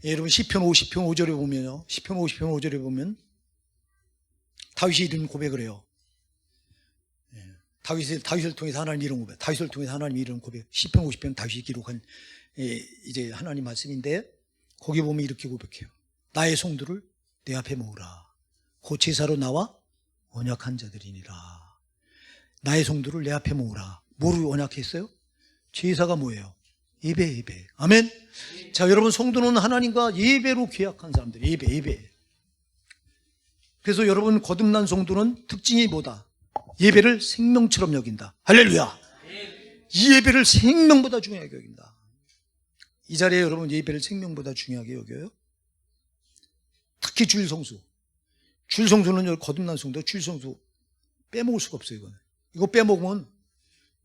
Speaker 1: 여러분, 시편 50편 5절에 보면요, 시편 50편 5절에 보면 다윗이 이런 고백을 해요. 다윗을 통해서 하나님 이런 고백, 다윗을 통해서 하나님 이런 고백. 시편 50편 다윗이 기록한 이제 하나님 말씀인데, 거기 보면 이렇게 고백해요. 나의 성도를 내 앞에 모으라. 곧 제사로 나와 언약한 자들이니라. 나의 성도를 내 앞에 모으라. 뭐로 언약했어요? 제사가 뭐예요? 예배. 아멘. 자, 여러분, 성도는 하나님과 예배로 계약한 사람들. 예배. 그래서 여러분, 거듭난 성도는 특징이 뭐다? 예배를 생명처럼 여긴다. 할렐루야. 이 예배를 생명보다 중요하게 여긴다. 이 자리에 여러분, 예배를 생명보다 중요하게 여겨요? 특히 주일성수. 주일성수는 거듭난 성도, 주일성수 빼먹을 수가 없어요. 이거 빼먹으면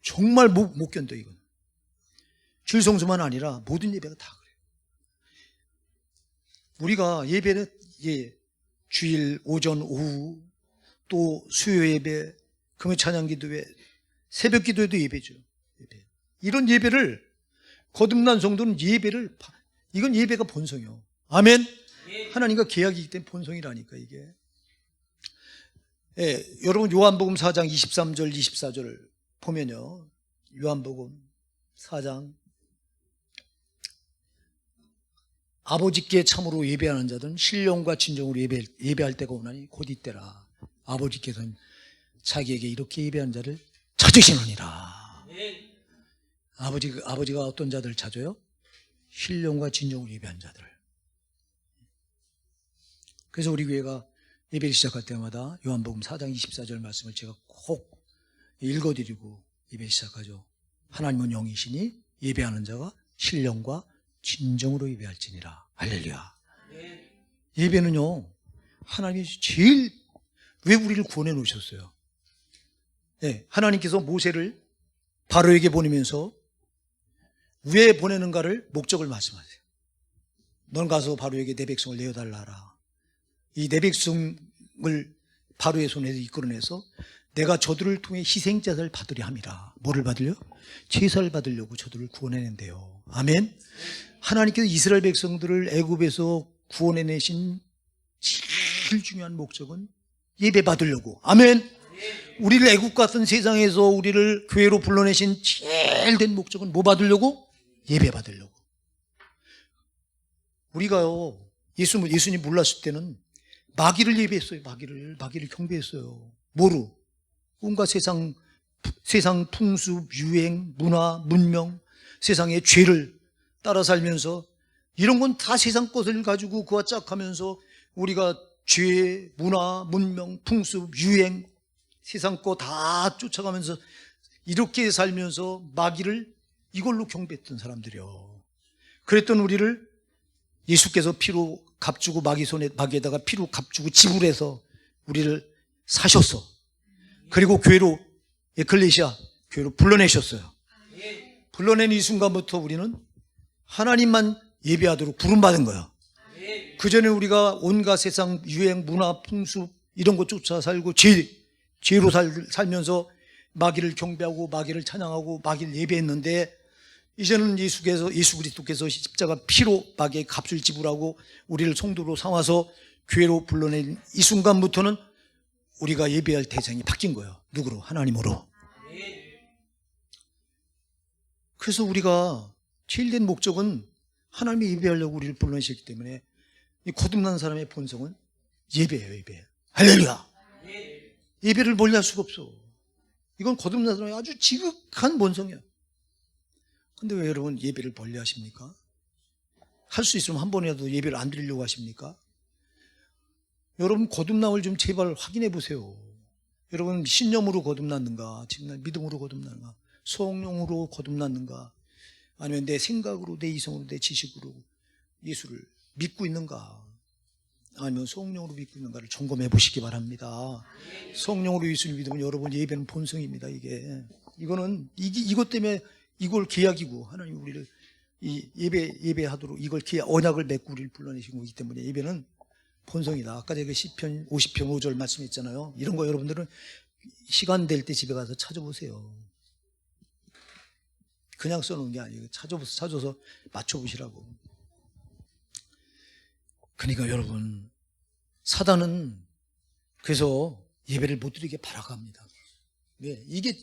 Speaker 1: 정말 못 견뎌. 이건 주일성수만 아니라 모든 예배가 다 그래요. 우리가 예배는 주일 오전 오후 또 수요 예배, 금요 찬양 기도회, 새벽 기도회도 예배죠. 이런 예배를 거듭난 성도는 이건 예배가 본성이요. 아멘. 하나님과 계약이기 때문에 본성이라니까 이게. 여러분 요한복음 4장 23절 24절 보면요. 요한복음 4장 아버지께 참으로 예배하는 자들은 신령과 진정으로 예배할 때가 오나니 곧 이때라. 아버지께서는 자기에게 이렇게 예배하는 자를 찾으시느니라. 아버지가 어떤 자들을 찾아요? 신령과 진정으로 예배하는 자들. 그래서 우리 교회가 예배를 시작할 때마다 요한복음 4장 24절 말씀을 제가 꼭 읽어드리고 예배 시작하죠. 하나님은 영이시니 예배하는 자가 신령과 진정으로 예배할지니라. 할렐루야. 예배는요, 하나님이 제일 왜 우리를 구원해 놓으셨어요? 하나님께서 모세를 바로에게 보내면서 왜 보내는가를 목적을 말씀하세요. 넌 가서 바로에게 내 백성을 내어달라라. 이 내 백성을 바로의 손에서 이끌어내서 내가 저들을 통해 희생자를 받으려 함이라. 뭐를 받으려? 제사를 받으려고 저들을 구원해낸대요. 아멘. 하나님께서 이스라엘 백성들을 애굽에서 구원해내신 제일 중요한 목적은 예배 받으려고. 아멘. 우리를 애국 같은 세상에서 우리를 교회로 불러내신 제일 된 목적은 뭐 받으려고? 예배 받으려고. 우리가요, 예수님 몰랐을 때는 마귀를 예배했어요. 마귀를 경배했어요. 뭐로? 온갖 세상 풍습, 유행, 문화, 문명, 세상의 죄를 따라 살면서 이런 건 다 세상 것을 가지고 그와 짝하면서 우리가 죄, 문화, 문명, 풍습, 유행, 세상 거 다 쫓아가면서 이렇게 살면서 마귀를 이걸로 경배했던 사람들이요. 그랬던 우리를 예수께서 피로 값주고 마귀에다가 피로 값주고 지불해서 우리를 사셨어. 그리고 교회로, 에클레시아 교회로 불러내셨어요. 불러낸 이 순간부터 우리는 하나님만 예배하도록 부름받은 거야. 그 전에 우리가 온갖 세상 유행, 문화, 풍습 이런 거 쫓아 살고 죄로 살면서 마귀를 경배하고 마귀를 찬양하고 마귀를 예배했는데, 이제는 예수 그리스도께서 십자가 피로 마귀의 값을 지불하고 우리를 성도로 삼아서 교회로 불러낸 이 순간부터는 우리가 예배할 대상이 바뀐 거예요. 누구로? 하나님으로. 그래서 우리가 제일 된 목적은 하나님이 예배하려고 우리를 불러내셨기 때문에 이 거듭난 사람의 본성은 예배예요. 예배. 할렐루야. 예배를 멀리할 수가 없어. 이건 거듭난 사람의 아주 지극한 본성이야. 근데 왜 여러분 예배를 멀리하십니까? 할 수 있으면 한 번이라도 예배를 안 드리려고 하십니까? 여러분 거듭남을 좀 제발 확인해 보세요. 여러분 신념으로 거듭났는가? 믿음으로 거듭났는가? 성령으로 거듭났는가? 아니면 내 생각으로, 내 이성으로, 내 지식으로 예수를 믿고 있는가? 아니면 성령으로 믿고 있는가를 점검해 보시기 바랍니다. 성령으로 예수를 믿으면 여러분 예배는 본성입니다. 이것 때문에 이걸 계약이고 하나님 우리를 이 예배하도록 이걸 계약, 언약을 맺고 우리를 불러내신 거기 때문에 예배는 본성이다. 아까 제가 시편 50편 5절 말씀했잖아요. 이런 거 여러분들은 시간 될 때 집에 가서 찾아보세요. 그냥 써놓은 게 아니에요. 찾아서 맞춰보시라고. 그러니까 여러분, 사단은 그래서 예배를 못 드리게 바라갑니다. 왜? 이게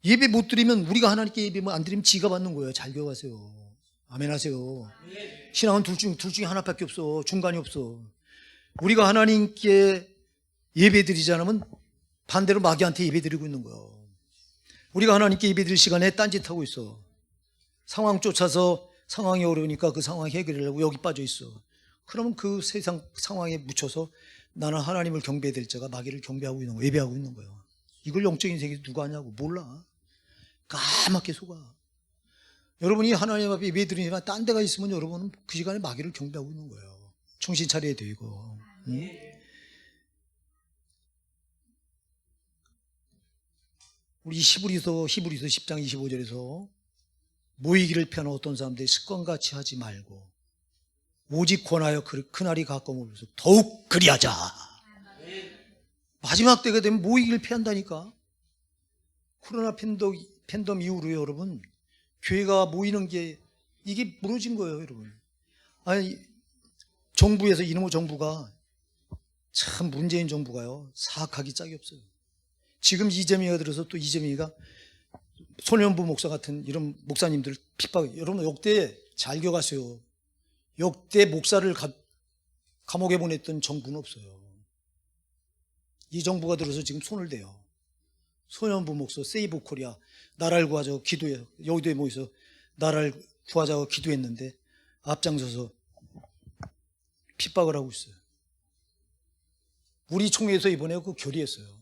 Speaker 1: 예배 못 드리면, 우리가 하나님께 예배 안 드리면 지가 받는 거예요. 잘 기억하세요. 아멘 하세요. 신앙은 둘 중에 하나밖에 없어. 중간이 없어. 우리가 하나님께 예배 드리지 않으면 반대로 마귀한테 예배 드리고 있는 거예요. 우리가 하나님께 예배 드릴 시간에 딴짓하고 있어. 상황 쫓아서 상황이 어려우니까 그 상황 해결하려고 여기 빠져 있어. 그러면 그 세상 상황에 묻혀서 나는 하나님을 경배될 자가 마귀를 경배하고 있는 거야. 예배하고 있는 거야. 이걸 영적인 세계에서 누가 하냐고. 몰라. 까맣게 속아. 여러분이 하나님 앞에 예배 드리지만 딴 데가 있으면 여러분은 그 시간에 마귀를 경배하고 있는 거예요. 정신 차려야 돼 이거. 응? 우리 히브리서 10장 25절에서 모이기를 펴는 어떤 사람들이 습관같이 하지 말고 오직 권하여 그날이 가까움으로써 더욱 그리하자. 마지막 때가 되면 모이기를 피한다니까. 코로나 팬덤 이후로 여러분 교회가 모이는 게 이게 무너진 거예요 여러분. 아니 정부에서 이놈의 정부가 참 문재인 정부가요 사악하기 짝이 없어요. 지금 이재명이가 들어서 또 이재명이가 손현부 목사 같은 이런 목사님들 핍박. 여러분 역대 잘 기억하세요. 역대 목사를 감옥에 보냈던 정부는 없어요. 이 정부가 들어서 지금 손을 대요. 손현부 목사 세이브 코리아 나라를 구하자고 기도해 여의도에 모여서 나라를 구하자고 기도했는데 앞장서서 핍박을 하고 있어요. 우리 총회에서 이번에 그 결의했어요.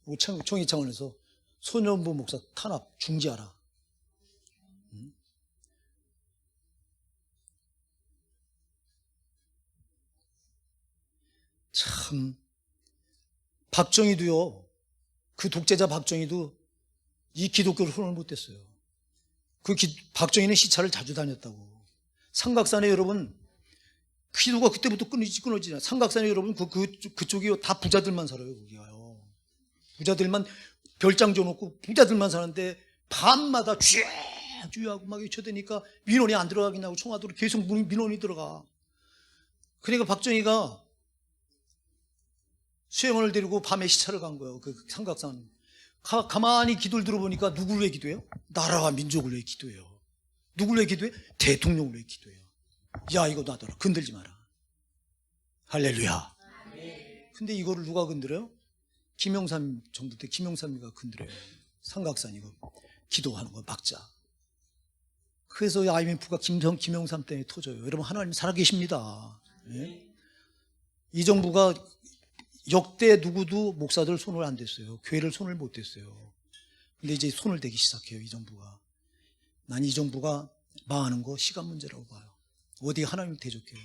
Speaker 1: 우리 총회 차원에서 손현부 목사 탄압 중지하라. 참 박정희도요. 그 독재자 박정희도 이 기독교를 손을 못 댔어요. 박정희는 시차를 자주 다녔다고. 삼각산에 여러분 기도가 그때부터 끊어지잖아요. 삼각산에 여러분 그쪽이 다 부자들만 살아요. 거기가요. 부자들만 별장 줘놓고 부자들만 사는데 밤마다 쥐하고 막 쳐대니까 민원이 안 들어가긴 하고 청와대로 계속 민원이 들어가. 그러니까 박정희가 수행원을 데리고 밤에 시차를 간 거예요. 그 삼각산. 가만히 기도를 들어보니까 누구를 위해 기도해요? 나라와 민족을 위해 기도해요. 누구를 위해 기도해? 대통령을 위해 기도해요. 야 이거 놔둬라. 건들지 마라. 할렐루야. 근데 이거를 누가 건드려요? 김영삼 정부 때 김영삼이가 건드려요. 삼각산 이거 기도하는 거 막자. 그래서 IMF가 김영삼 때문에 터져요. 여러분 하나님 살아계십니다. 예? 이 정부가 역대 누구도 목사들 손을 안 댔어요. 교회를 손을 못 댔어요. 근데 이제 손을 대기 시작해요. 이 정부가. 난 이 정부가 망하는 거 시간 문제라고 봐요. 어디 하나님을 대적해요.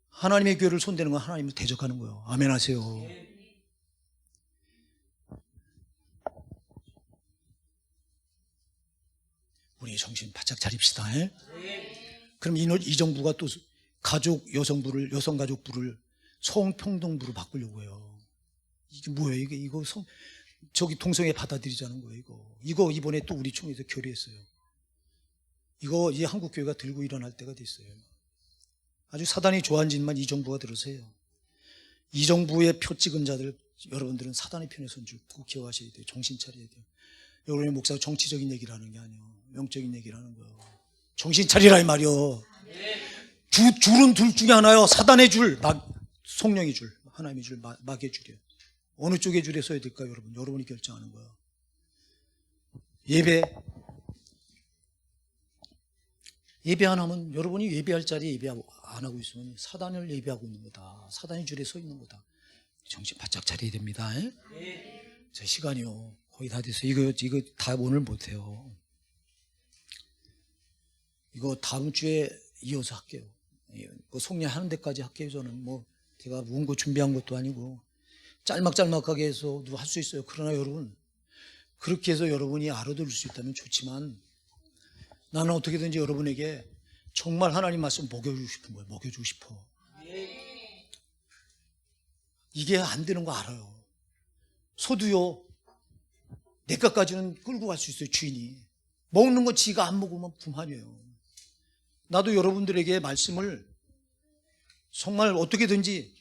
Speaker 1: 하나님의 교회를 손대는 건 하나님을 대적하는 거예요. 아멘 하세요. 우리 정신 바짝 차립시다. 에? 그럼 이 정부가 또 여성가족부를 성평등부로 바꾸려고 해요. 이게 뭐예요? 이거 저기 동성애 받아들이자는 거예요. 이거 이번에 또 우리 총회에서 결의했어요. 이거 이 한국 교회가 들고 일어날 때가 됐어요. 아주 사단이 좋아하는 짓만 이 정부가 들어서 해요. 이 정부의 표 찍은 자들 여러분들은 사단의 편에 선 줄 꼭 기억하셔야 돼요. 정신 차려야 돼요. 여러분의 목사가 정치적인 얘기를 하는 게 아니에요. 영적인 얘기를 하는 거예요. 정신 차리라 이 말이요. 줄은 둘 중에 하나요. 사단의 줄, 성령의 줄, 하나님의 줄, 마귀의 줄이에요. 어느 쪽의 줄에 서야 될까요, 여러분? 여러분이 결정하는 거예요. 예배 안 하면 여러분이 예배할 자리에 예배 안 하고 있으면 사단을 예배하고 있는 거다. 사단의 줄에 서 있는 거다. 정신 바짝 차려야 됩니다. 제 시간이요. 거의 다 됐어요. 이거 다 오늘 못해요. 이거 다음 주에 이어서 할게요. 송년하는 데까지 할게요. 저는 제가 문고 준비한 것도 아니고 짤막짤막하게 해서 누가 할 수 있어요. 그러나 여러분 그렇게 해서 여러분이 알아들을 수 있다면 좋지만 나는 어떻게든지 여러분에게 정말 하나님 말씀 먹여주고 싶은 거예요. 먹여주고 싶어. 이게 안 되는 거 알아요. 소도요 내 것까지는 끌고 갈 수 있어요. 주인이 먹는 거 지가 안 먹으면 그만이에요. 나도 여러분들에게 말씀을 정말 어떻게든지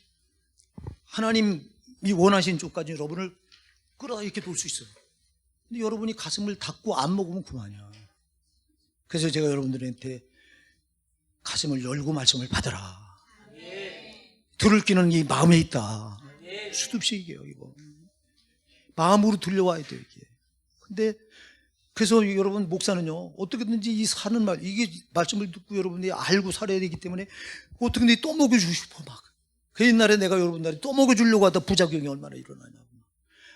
Speaker 1: 하나님이 원하신 쪽까지 여러분을 끌어다 이렇게 놓을 수 있어요. 근데 여러분이 가슴을 닫고 안 먹으면 그만이야. 그래서 제가 여러분들한테 가슴을 열고 말씀을 받아라. 들을 끼는 이 마음에 있다. 수도 없이 얘기해요. 이거 마음으로 들려와야 돼요. 이게. 근데 그래서 여러분 목사는요 어떻게든지 이 사는 말 이게 말씀을 듣고 여러분들이 알고 살아야 되기 때문에 어떻게든지 또 먹여주고 싶어 막. 그 옛날에 내가 여러분들이 또 먹여주려고 하다 부작용이 얼마나 일어나냐고.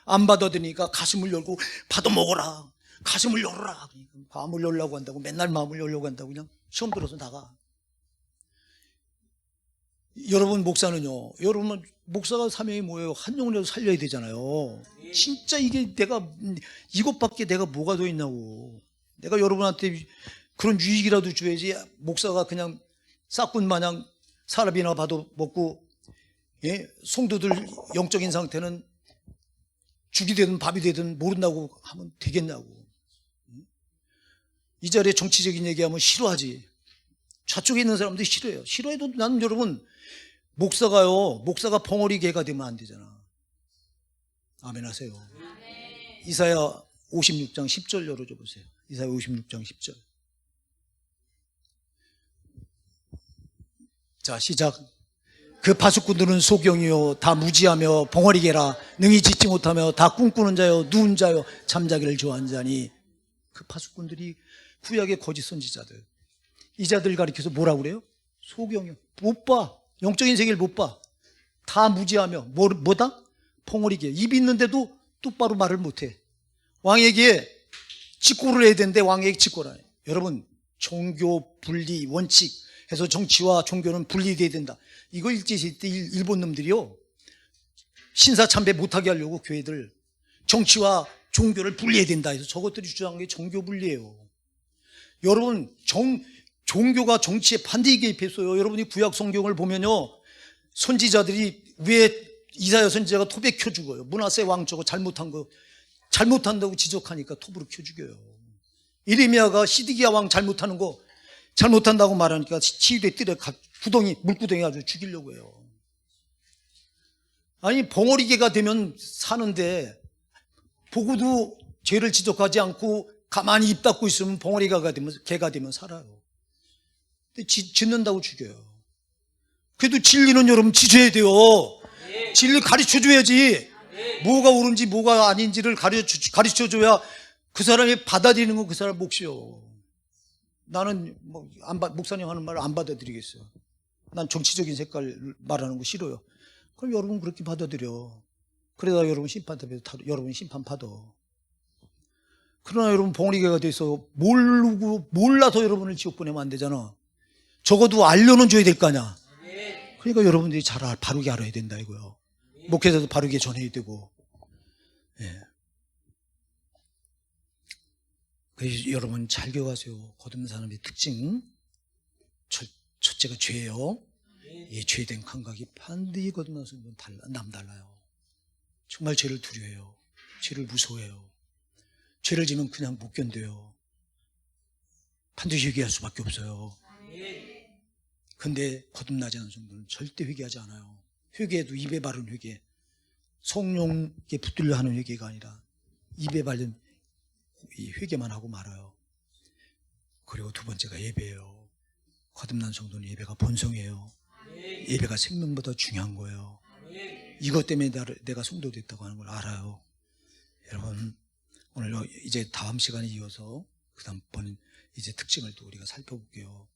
Speaker 1: 안 받아들이니까 가슴을 열고 받아 먹어라. 가슴을 열어라. 마음을 열려고 한다고 맨날 마음을 열려고 한다고 그냥 시험 들어서 나가. 여러분 목사는요. 여러분 목사가 사명이 뭐예요? 한 영혼이라도 살려야 되잖아요. 진짜 이게 내가 이것밖에 내가 뭐가 더 있냐고. 내가 여러분한테 그런 유익이라도 줘야지. 목사가 그냥 싹군 마냥 사람이나 봐도 먹고 예? 성도들 영적인 상태는 죽이 되든 밥이 되든 모른다고 하면 되겠냐고. 이 자리에 정치적인 얘기하면 싫어하지. 좌쪽에 있는 사람들이 싫어해요. 싫어해도 나는 여러분 목사가 벙어리 개가 되면 안 되잖아. 아멘 하세요. 이사야 56장 10절 열어줘 보세요. 이사야 56장 10절. 자, 시작. 그 파수꾼들은 소경이요 다 무지하며 벙어리 개라 능히 짓지 못하며 다 꿈꾸는 자요 누운 자요 잠자기를 좋아하는 자니. 그 파수꾼들이 구약의 거짓 선지자들, 이 자들 가리켜서 뭐라고 그래요? 소경이요. 못 봐. 영적인 세계를 못 봐. 다 무지하며 뭐다? 벙어리게. 입이 있는데도 똑바로 말을 못해. 왕에게 직고를 해야 되는데 왕에게 직고를 안 해. 여러분 종교 분리 원칙 해서 정치와 종교는 분리돼야 된다. 이거 일제시대 때 일본 놈들이요 신사참배 못하게 하려고 교회들 정치와 종교를 분리해야 된다 해서 저것들이 주장한 게 종교 분리예요. 여러분 종교가 정치에 반드시 개입했어요. 여러분이 구약 성경을 보면요 선지자들이 왜 이사야 선지자가 톱에 켜 죽어요. 므낫세 왕 저거 잘못한다고 지적하니까 톱으로 켜 죽여요. 이레미야가 시드기야 왕 잘못하는 거 잘못한다고 말하니까 치유대 뜰에 물구덩이 아주 죽이려고 해요. 아니 벙어리개가 되면 사는데 보고도 죄를 지적하지 않고 가만히 입 닫고 있으면 벙어리개가 되면 살아요. 근데 짓는다고 죽여요. 그래도 진리는 여러분 지져야 돼요. 진리 가르쳐줘야지. 뭐가 옳은지 뭐가 아닌지를 가르쳐줘야 그 사람이 받아들이는 건 그 사람 몫이요. 나는 목사님 하는 말을 안 받아들이겠어요. 난 정치적인 색깔 말하는 거 싫어요. 그럼 여러분 그렇게 받아들여. 그러다 여러분 여러분 심판 받아. 그러나 여러분 벙어리개가 돼서 몰라서 여러분을 지옥 보내면 안 되잖아. 적어도 알려는 줘야 될 거 아니야. 그러니까 여러분들이 바르게 알아야 된다 이거요. 목회자도 바르게 전해야 되고. 예. 그래서 여러분 잘 기억하세요. 거듭난 사람의 특징 첫째가 죄예요. 이 죄된 감각이 반드시 거듭난 사람은 남달라요. 정말 죄를 두려워해요. 죄를 무서워해요. 죄를 지면 그냥 못 견뎌요. 반드시 회개할 수밖에 없어요. 근데 거듭나지 않은 성도는 절대 회개하지 않아요. 회개해도 입에 바른 회개, 성령께 붙들려 하는 회개가 아니라 입에 바른 이 회개만 하고 말아요. 그리고 두 번째가 예배예요. 거듭난 성도는 예배가 본성이에요. 예배가 생명보다 중요한 거예요. 이것 때문에 내가 성도 됐다고 하는 걸 알아요. 여러분 오늘 이제 다음 시간에 이어서 그 다음번은 이제 특징을 또 우리가 살펴볼게요.